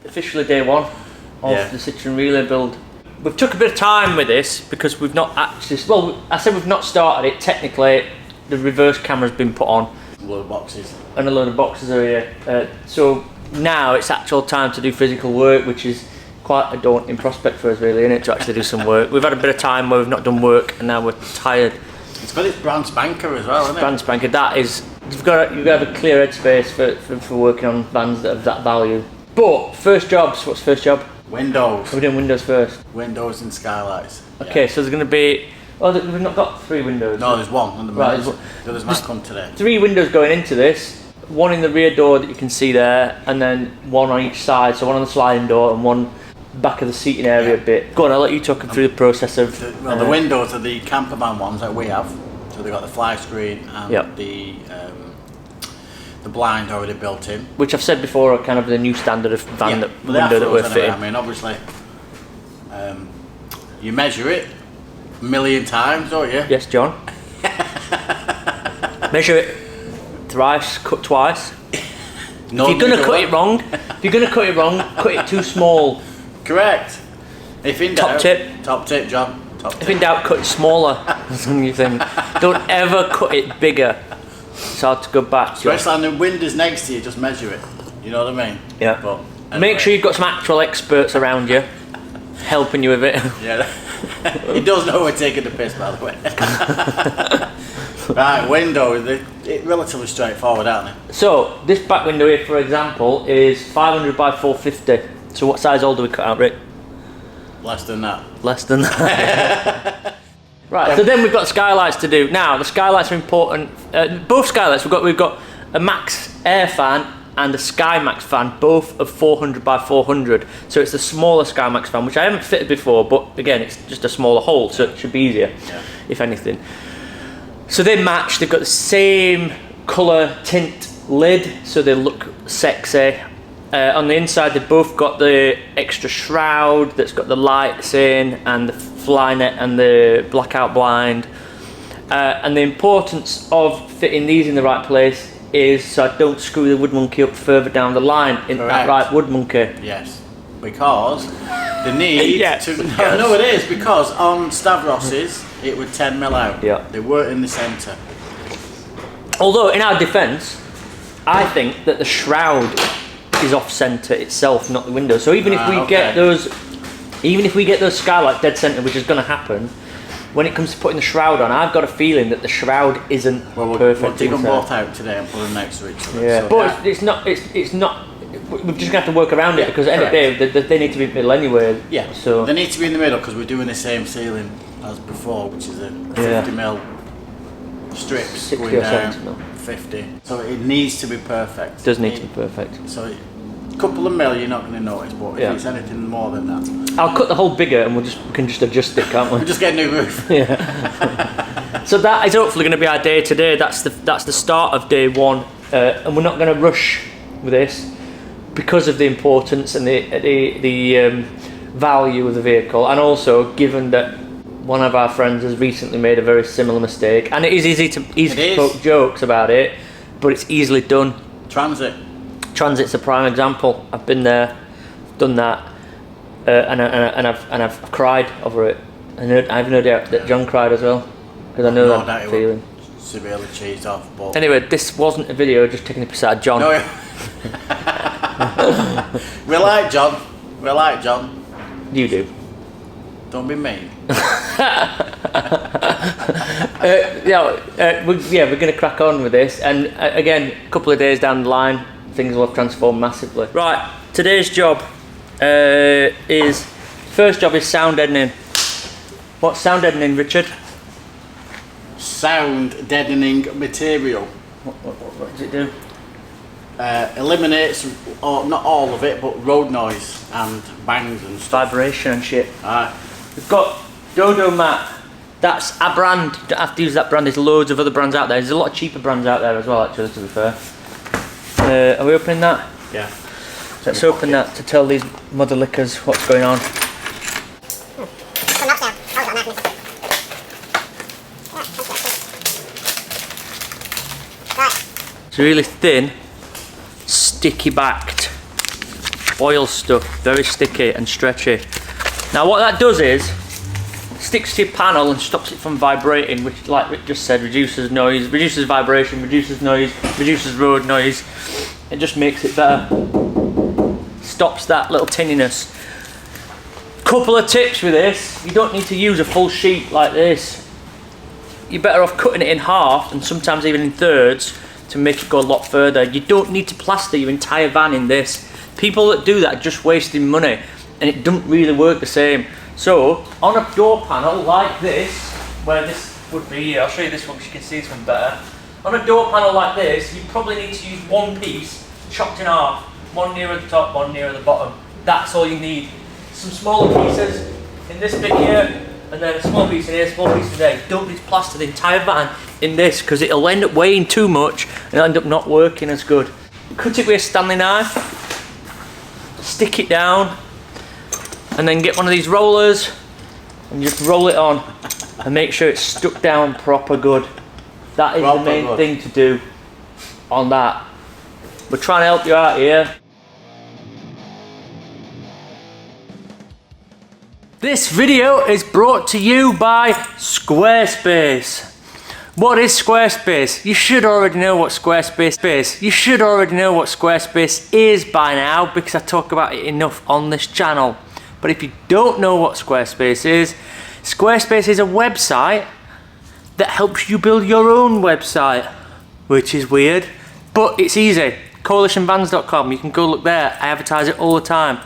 officially day one of the Citroen relay build. We've took a bit of time with this because we've not actually, well, I said we've not started it. Technically, the reverse camera's been put on. A load of boxes. And a load of boxes are here. So now it's actual time to do physical work, which is quite a daunting prospect for us, really, isn't it, to actually do some work. We've had a bit of time where we've not done work, and now we're tired. It's got its brand spanker as well, isn't it? Brand spanker. That is, you've got to have a clear headspace for working on vans that have that value. But first jobs. What's first job? Windows. We're doing windows first. Windows and skylights. Okay, so there's going to be. Oh, we've not got 3 windows. No, there's one on the right. There's might come today. 3 windows going into this. One in the rear door that you can see there, and then one on each side. So one on the sliding door and one back of the seating area a bit. Go on, I'll let you talk through the process of. The windows are the camper van ones that we have. So they've got the fly screen and the blind already built in. Which I've said before are kind of the new standard of van window that we're fitting. I mean, obviously, you measure it a million times, don't you? Yes, John. Measure it thrice, cut twice. If you're gonna cut it wrong, cut it too small. Correct. If in doubt, top tip, John. If in doubt, cut it smaller than you think. Don't ever cut it bigger. It's hard to go back. Especially on the windows next to you, just measure it. You know what I mean? Yeah. But anyway. Make sure you've got some actual experts around you, helping you with it. Yeah. He does know we're taking the piss, by the way. Right, windows, they're relatively straightforward, aren't they? So, this back window here, for example, is 500 by 450. So what size hole do we cut out, Rick? Less than that. Less than that. Right, so then we've got skylights to do. Now, the skylights are important. Both skylights, we've got a Max Air fan and a Sky Max fan, both of 400 by 400. So it's the smaller Sky Max fan, which I haven't fitted before, but again, it's just a smaller hole, so it should be easier, if anything. So they match, they've got the same colour tint lid, so they look sexy. On the inside, they've both got the extra shroud that's got the lights in, and the fly net and the blackout blind. And the importance of fitting these in the right place is so I don't screw the wood monkey up further down the line in that right wood monkey. Yes, because the need to. No, it is because on Stavros's it would 10mm out. Yeah. They weren't in the centre. Although in our defence, I think that the shroud is off centre itself, not the window. So even if we get those skylights dead centre, which is going to happen, when it comes to putting the shroud on, I've got a feeling that the shroud isn't perfect. We'll take them both out today and put them next to each other. Yeah, so but it's not. We're just gonna have to work around it because at the end of the day, they need to be in the middle anyway. Yeah. So they need to be in the middle because we're doing the same ceiling as before, which is a 50mm strips 60 going or down 70mm. 50. So it needs to be perfect. It does need to be perfect. So a couple of mil you're not going to notice, but if it's anything more than that, I'll cut the hole bigger and we can just adjust it, can't we? we'll just get a new roof. Yeah. So that is hopefully going to be our day today. That's the start of day one, and we're not going to rush with this because of the importance and the value of the vehicle, and also given that one of our friends has recently made a very similar mistake, and it is easy to poke jokes about it, but it's easily done. Transit's a prime example. I've been there, done that, and I've cried over it, and I have no doubt that John cried as well, because I know that feeling. Severely cheesed off, but anyway, this wasn't a video just taking the piss out of John. No, we like John. We like John. You do. Don't be mean. We're going to crack on with this, and again, a couple of days down the line, things will have transformed massively. Right, today's job first job is sound deadening. What's sound deadening, Richard? Sound deadening material. What does it do? Eliminates, or not all of it, but road noise and bangs and stuff. Vibration and shit. We've got Dodo Mat. That's a brand. You don't have to use that brand. There's loads of other brands out there. There's a lot of cheaper brands out there as well, actually, to be fair. Are we opening that? Yeah. Let's open that to tell these mother lickers what's going on. It's really thin, sticky backed oil stuff, very sticky and stretchy. Now what that does is, sticks to your panel and stops it from vibrating, which, like Rick just said, reduces noise, reduces vibration, reduces noise, reduces road noise. It just makes it better. Stops that little tinniness. Couple of tips with this: you don't need to use a full sheet like this. You're better off cutting it in half and sometimes even in thirds to make it go a lot further. You don't need to plaster your entire van in this. People that do that are just wasting money, and it doesn't really work the same. So on a door panel like this, where this would be, I'll show you this one because you can see this one better. On a door panel like this, you probably need to use one piece chopped in half, one nearer the top, one nearer the bottom. That's all you need. Some smaller pieces in this bit here, and then a small piece in here, a small piece in there. You don't need to plaster the entire van in this because it'll end up weighing too much and it'll end up not working as good. Cut it with a Stanley knife, stick it down, and then get one of these rollers and just roll it on and make sure it's stuck down proper good. That is the main thing to do on that. We're trying to help you out here. This video is brought to you by Squarespace. What is Squarespace? You should already know what Squarespace is. You should already know what Squarespace is by now because I talk about it enough on this channel. But if you don't know what Squarespace is a website that helps you build your own website, which is weird, but it's easy. coalitionvans.com, you can go look there. I advertise it all the time.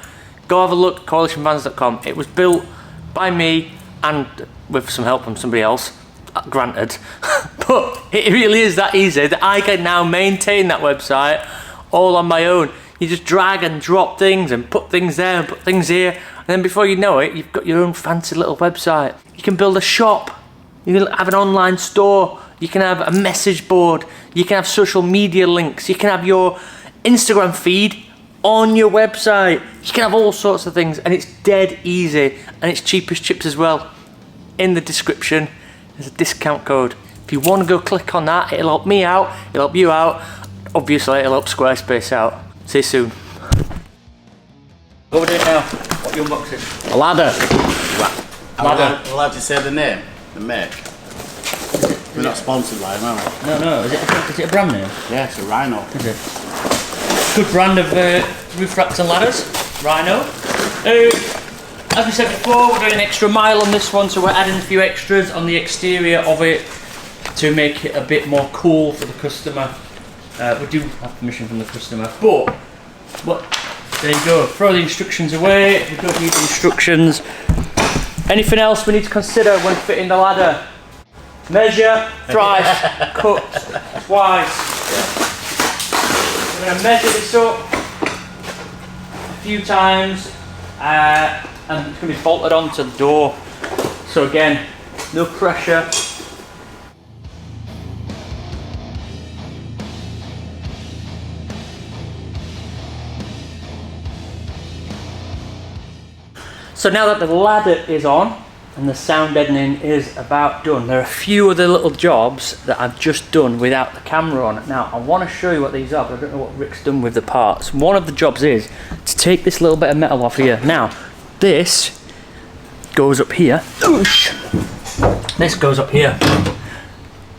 Go have a look at coalitionvans.com. It was built by me and with some help from somebody else, granted. But it really is that easy that I can now maintain that website all on my own. You just drag and drop things and put things there and put things here, and then before you know it, you've got your own fancy little website. You can build a shop, you can have an online store, you can have a message board, you can have social media links, you can have your Instagram feed on your website. You can have all sorts of things, and it's dead easy, and it's cheap as chips as well. In the description there's a discount code. If you want to go click on that, it'll help me out, it'll help you out, obviously it'll help Squarespace out. See you soon. What are we doing now? What are you unboxing? A ladder. Ladder. We'll have to say the name, the make. We're not sponsored by them, are we? No. Is it a brand name? Yeah, it's a Rhino. Is it? Good brand of roof racks and ladders. Rhino. As we said before, we're doing an extra mile on this one, so we're adding a few extras on the exterior of it to make it a bit more cool for the customer. We do have permission from the customer, but there you go. Throw the instructions away. We don't need the instructions. Anything else we need to consider when fitting the ladder? Measure thrice, cut twice. We're going to measure this up a few times, and it's going to be bolted onto the door. So again, no pressure. So now that the ladder is on and the sound deadening is about done, there are a few other little jobs that I've just done without the camera on. Now I want to show you what these are, but I don't know what Rick's done with the parts. One of the jobs is to take this little bit of metal off here. Now this goes up here. This goes up here.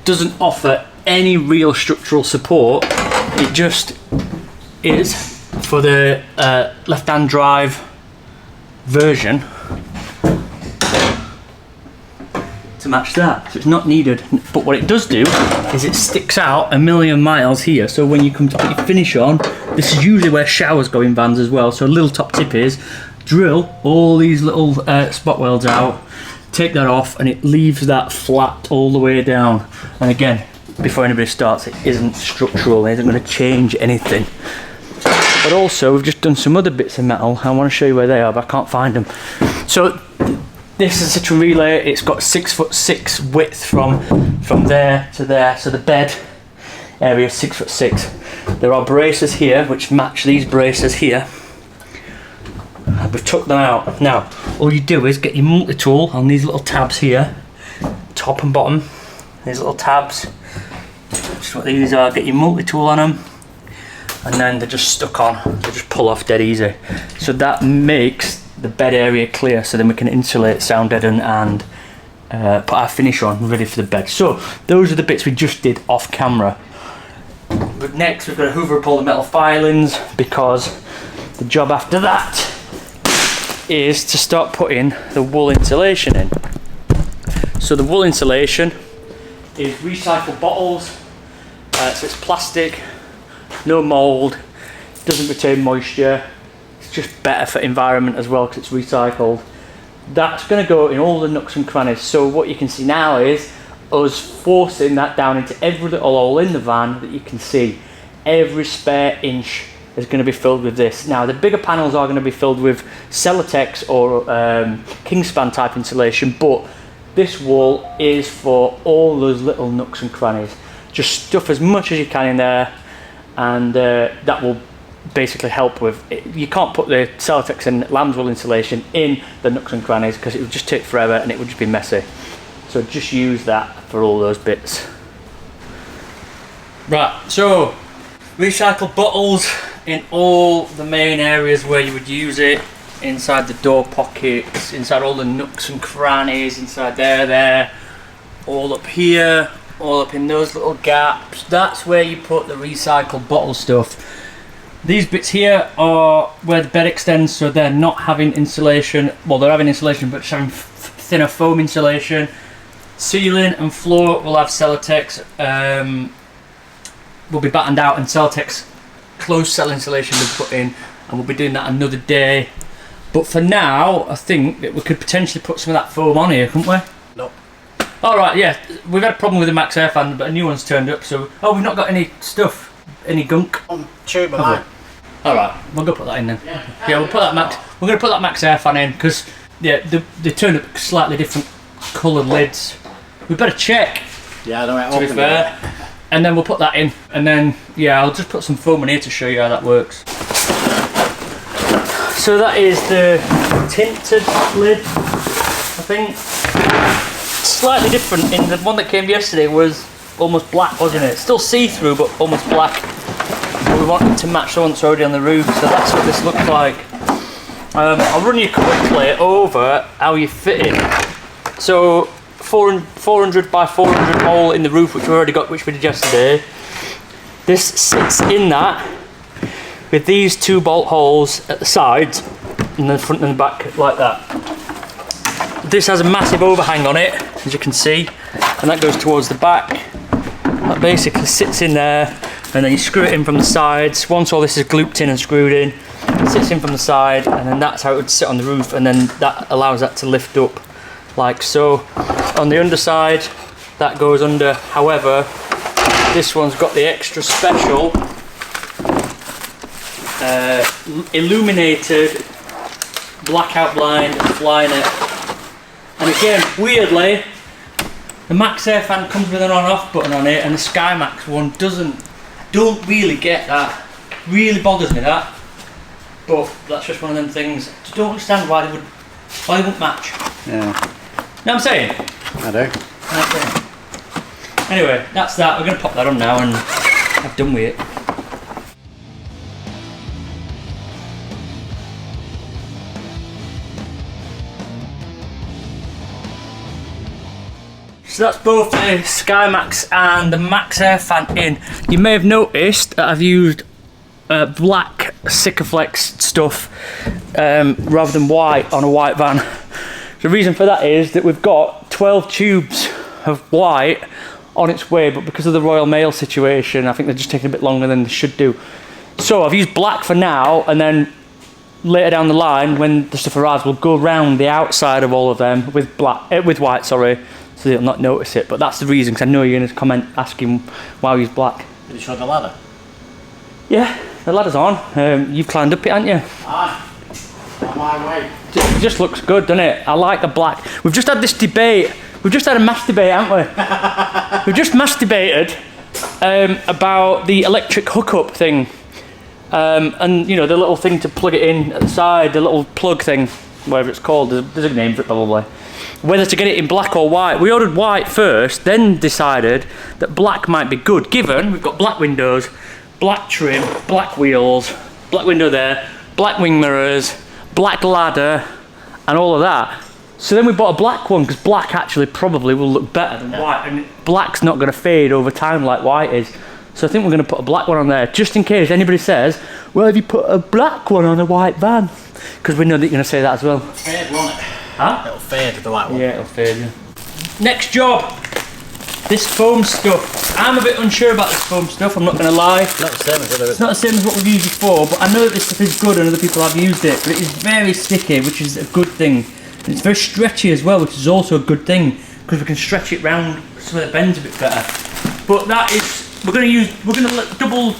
Doesn't offer any real structural support. It just is for the left-hand drive version to match that, so it's not needed. But what it does do is it sticks out a million miles here, so when you come to put your finish on, this is usually where showers go in vans as well. So a little top tip is drill all these little spot welds out, take that off, and it leaves that flat all the way down. And again, before anybody starts, it isn't structural, it isn't going to change anything. But also, we've just done some other bits of metal. I want to show you where they are, but I can't find them. So this is such a relay. It's got 6'6" width from there to there. So the bed area is 6'6". There are braces here which match these braces here. We've took them out. Now, all you do is get your multi-tool on these little tabs here, top and bottom. These little tabs. That's what these are. Get your multi-tool on them. and then they're just stuck on. They just pull off dead easy. So that makes the bed area clear, so then we can insulate, sound deaden, and put our finish on, ready for the bed. So those are the bits we just did off camera. But next we've got to hoover up all the metal filings, because the job after that is to start putting the wool insulation in. So the wool insulation is recycled bottles, so it's plastic, no mould, doesn't retain moisture, it's just better for environment as well because it's recycled. That's going to go in all the nooks and crannies. So what you can see now is us forcing that down into every little hole in the van that you can see. Every spare inch is going to be filled with this. Now the bigger panels are going to be filled with Celotex or Kingspan type insulation, but this wool is for all those little nooks and crannies. Just stuff as much as you can in there, and that will basically help with it. You can't put the Celotex and lamb's wool insulation in the nooks and crannies because it would just take forever and it would just be messy. So just use that for all those bits. Right, so recycled bottles in all the main areas where you would use it. Inside the door pockets, inside all the nooks and crannies, inside there, all up here, all up in those little gaps. That's where you put the recycled bottle stuff. These bits here are where the bed extends, so they're not having insulation. Well, they're having insulation, but just having thinner foam insulation. Ceiling and floor will have Celotex, will be battened out, and Celotex closed cell insulation will be put in, and we'll be doing that another day. But for now, I think that we could potentially put some of that foam on here, couldn't we? No. Alright, yeah, we've had a problem with the Max Air fan, but a new one's turned up, so... Oh, we've not got any stuff, any gunk. Tube of mine. Alright, we'll go put that in then. Yeah, we'll put that Max... We're going to put that Max Air fan in, because, yeah, they turned up slightly different coloured lids. We better check. Yeah, I know it. To be fair. And then we'll put that in, and then, yeah, I'll just put some foam in here to show you how that works. So that is the tinted lid, I think. Slightly different. In the one that came yesterday was almost black, wasn't it? Still see-through, but almost black. But we wanted to match the one that's already on the roof, so that's what this looks like. I'll run you quickly over how you fit it. So 400 by 400 hole in the roof, which we already got, which we did yesterday. This sits in that, with these two bolt holes at the sides and the front and the back like that. This has a massive overhang on it, as you can see, and that goes towards the back. That basically sits in there, and then you screw it in from the sides. Once all this is glooped in and screwed in, it sits in from the side, and then that's how it would sit on the roof, and then that allows that to lift up like so. On the underside, that goes under. However, this one's got the extra special illuminated blackout blind fly net. And again, weirdly, the Max Air fan comes with an on-off button on it, and the Sky Max one doesn't. Don't really get that. Really bothers me, that. But that's just one of them things. I don't understand why they wouldn't match. Yeah. Know what I'm saying? I do. Okay. Anyway, that's that. We're going to pop that on now, and I've done with it. So that's both the Sky Max and the Max Air fan in. You may have noticed that I've used black Sikaflex stuff rather than white on a white van. The reason for that is that we've got 12 tubes of white on its way, but because of the Royal Mail situation, I think they're just taking a bit longer than they should do. So I've used black for now, and then later down the line, when the stuff arrives, we'll go round the outside of all of them with with white, sorry, so they'll not notice it. But that's the reason, because I know you're going to comment asking why we use black. Did you show the ladder? Yeah, the ladder's on. You've climbed up it, haven't you? Aye. On my way. It just looks good, doesn't it? I like the black. We've just had this debate. We've just had a mass debate, haven't we? We've just mass debated about the electric hookup thing. And, you know, the little thing to plug it in at the side, the little plug thing, whatever it's called. There's a name for it, probably. Whether to get it in black or white. We ordered white first, then decided that black might be good, given we've got black windows, black trim, black wheels, black window there, black wing mirrors, black ladder, and all of that. So then we bought a black one because black actually probably will look better than white, and black's not going to fade over time like white is. So I think we're going to put a black one on there just in case anybody says, well, have you put a black one on a white van? Because we know that you're going to say that as well. It'll fade, won't it? Huh? It'll fade, the white one. Yeah, it'll fade, yeah. Next job. This foam stuff. I'm a bit unsure about this foam stuff, I'm not going to lie. It's not the same as other. It's not the same as what we've used before, but I know that this stuff is good and other people have used it. But it is very sticky, which is a good thing. And it's very stretchy as well, which is also a good thing, because we can stretch it round so that it bends a bit better. But that is, we're going to double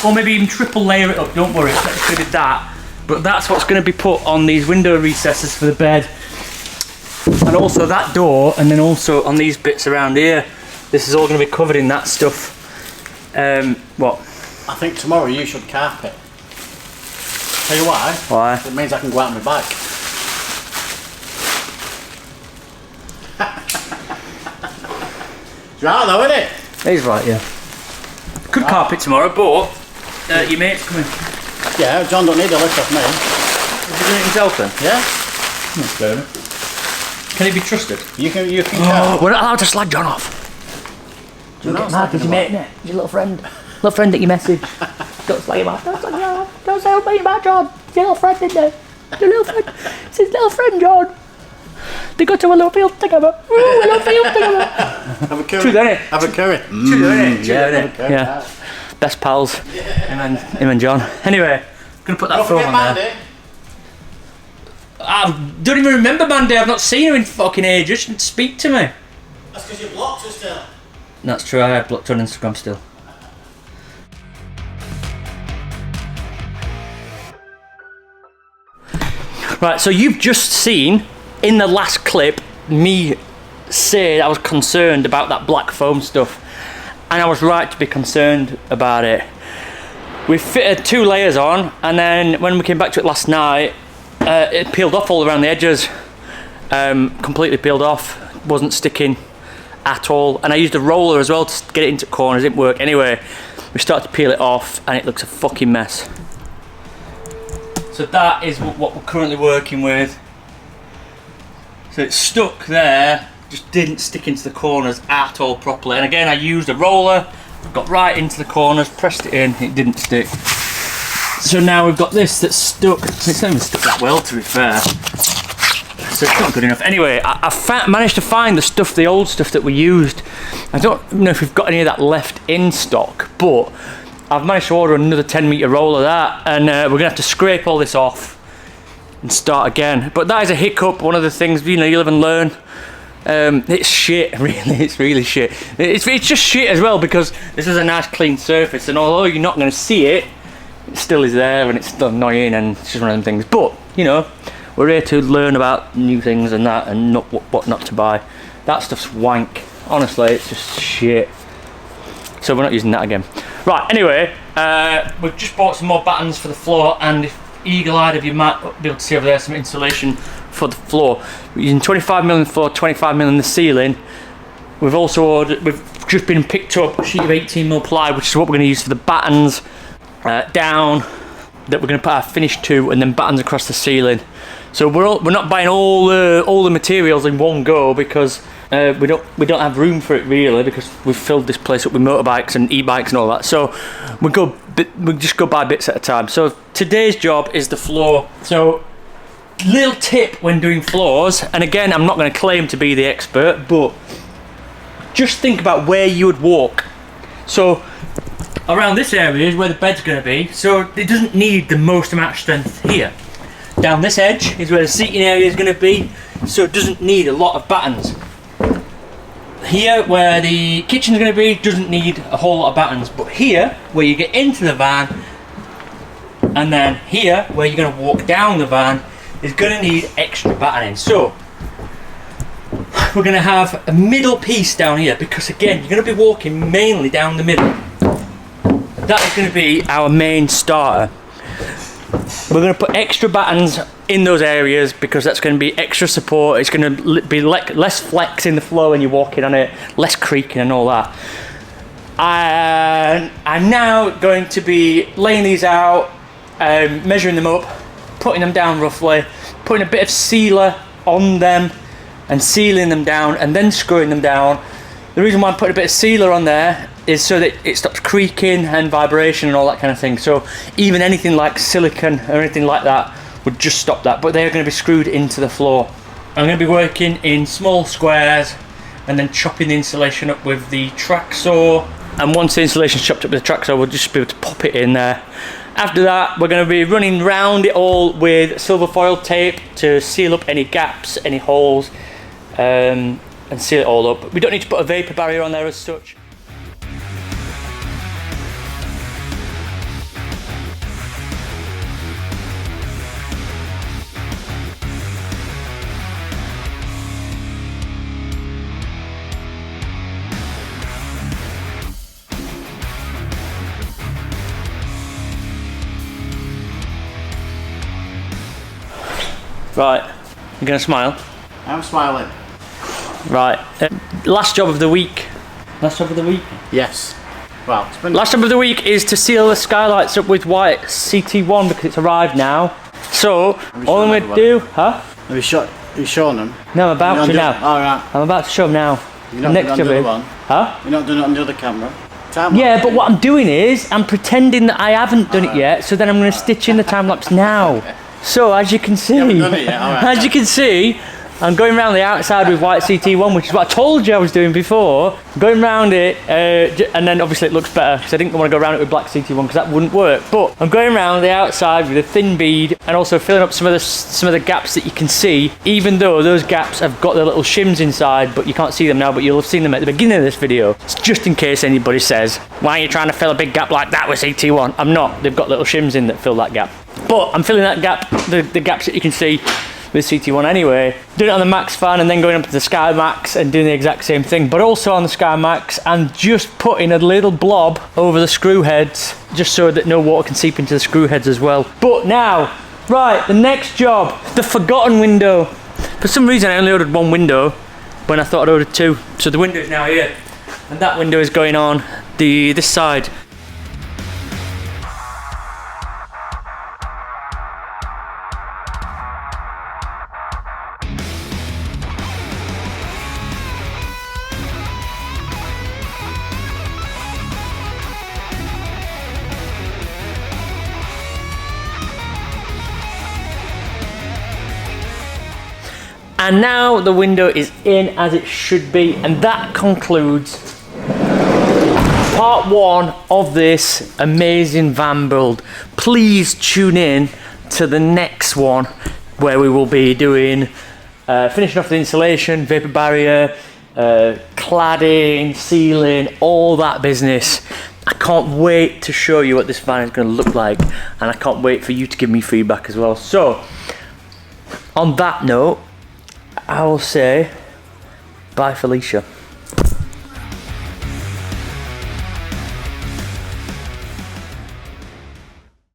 or maybe even triple layer it up, don't worry, it's not going to be that. But that's what's going to be put on these window recesses for the bed. And also that door, and then also on these bits around here. This is all going to be covered in that stuff. What? I think tomorrow you should carpet. Tell you why? Why? It means I can go out on my bike. It's right though, isn't it? He's right, yeah. Could carpet tomorrow, but your mate's coming. Yeah, John don't need a lift off me. Is he doing it himself then? Yeah? That's fair enough. Can he be trusted? You can We're not allowed to slag John off. Don't get mad, he's your mate, innit? He's your little friend. Little friend that you message. Don't slag him off. Don't slag him off. Don't say anything about John. It's your little friend, isn't it? It's your little friend. It's his little friend, John. They go to a little field together. Ooh, a little field together. Have a curry. True, innit? Have a curry. True, innit? True, innit? Yeah. Yeah. Best pals. Him and John. Anyway, gonna put that Don't film forget on there. Mandy. I don't even remember Mandy. I've not seen her in fucking ages. She didn't speak to me. That's because you blocked her still. That's true. I have blocked her on Instagram still. Right, so you've just seen in the last clip me say I was concerned about that black foam stuff, and I was right to be concerned about it. We fitted 2 layers on, and then when we came back to it last night, it peeled off all around the edges. Completely peeled off, wasn't sticking at all, and I used a roller as well to get it into corners. It didn't work anyway. We started to peel it off and it looks a fucking mess. So that is what we're currently working with. So it's stuck there, just didn't stick into the corners at all properly. And again, I used a roller, got right into the corners, pressed it in, it didn't stick. So now we've got this that's stuck. It's not even stuck that well, to be fair. So it's not good enough. Anyway, I managed to find the old stuff that we used. I don't know if we've got any of that left in stock, but I've managed to order another 10-metre roll of that, and we're going to have to scrape all this off and start again. But that is a hiccup, one of the things, you know, you live and learn. It's shit, really, it's really shit. It's just shit as well, because this is a nice clean surface, and although you're not going to see it, it still is there, and it's still annoying, and it's just one of them things. But, you know, we're here to learn about new things and that, and not what not to buy. That stuff's wank. Honestly, it's just shit. So we're not using that again. Right, anyway, we've just bought some more battens for the floor, and if eagle-eyed of you might be able to see over there some insulation for the floor. We're using 25mm in the floor, 25mm in the ceiling. We've also ordered, we've just been picked up a sheet of 18mm ply, which is what we're going to use for the battens down, that we're going to put our finish to, and then battens across the ceiling. So we're not buying all the materials in one go, because we don't have room for it really, because we've filled this place up with motorbikes and e-bikes and all that. So we just go by bits at a time. So today's job is the floor. So little tip when doing floors, and again, I'm not going to claim to be the expert, but just think about where you would walk. So around this area is where the bed's going to be, so it doesn't need the most amount of strength here. Down this edge is where the seating area is going to be, so it doesn't need a lot of battens. Here, where the kitchen is going to be, doesn't need a whole lot of battens. But here, where you get into the van, and then here, where you're going to walk down the van, is going to need extra battening. So we're going to have a middle piece down here, because again, you're going to be walking mainly down the middle. That is going to be our main starter. We're going to put extra battens in those areas, because that's going to be extra support. It's going to be less flex in the floor when you're walking on it, less creaking and all that. And I'm now going to be laying these out, measuring them up, putting them down roughly, putting a bit of sealer on them and sealing them down and then screwing them down. The reason why I'm putting a bit of sealer on there is so that it stops creaking and vibration and all that kind of thing. So even anything like silicone or anything like that would just stop that, but they're going to be screwed into the floor. I'm going to be working in small squares and then chopping the insulation up with the track saw. And once the insulation's chopped up with the track saw, we'll just be able to pop it in there. After that, we're going to be running round it all with silver foil tape to seal up any gaps, any holes, and seal it all up. We don't need to put a vapor barrier on there as such. Right, you're gonna smile? I'm smiling. Right, last job of the week. Last job of the week? Yes. Well, it's been... Last job of the week is to seal the skylights up with white CT1 because it's arrived now. So, all I'm gonna do, huh? Have you shown them? No, I'm about to now. Alright. I'm about to show them now. You're not Next doing it on the job other one? Huh? You're not doing it on the other camera? Yeah, but what I'm doing is, I'm pretending that I haven't done it yet, so then I'm gonna stitch in the time lapse now. So as you can see, as you can see, I'm going around the outside with white CT1, which is what I told you I was doing before. Going around it, and then obviously it looks better because I didn't want to go around it with black CT1 because that wouldn't work. But I'm going around the outside with a thin bead and also filling up some of the gaps that you can see, even though those gaps have got their little shims inside, but you can't see them now, but you'll have seen them at the beginning of this video. It's just in case anybody says, why are you trying to fill a big gap like that with CT1? I'm not. They've got little shims in that fill that gap. But I'm filling that gap, the gaps that you can see with CT1 anyway. Doing it on the Max fan and then going up to the Sky Max and doing the exact same thing, but also on the Sky Max and just putting a little blob over the screw heads just so that no water can seep into the screw heads as well. But now, right, the next job, the forgotten window. For some reason I only ordered one window when I thought I'd ordered two. So the window is now here and that window is going on this side. And now the window is in as it should be, and that concludes part one of this amazing van build. Please tune in to the next one where we will be doing finishing off the insulation, vapor barrier, cladding, sealing, all that business. I can't wait to show you what this van is going to look like, and I can't wait for you to give me feedback as well. So on that note, I will say bye, Felicia.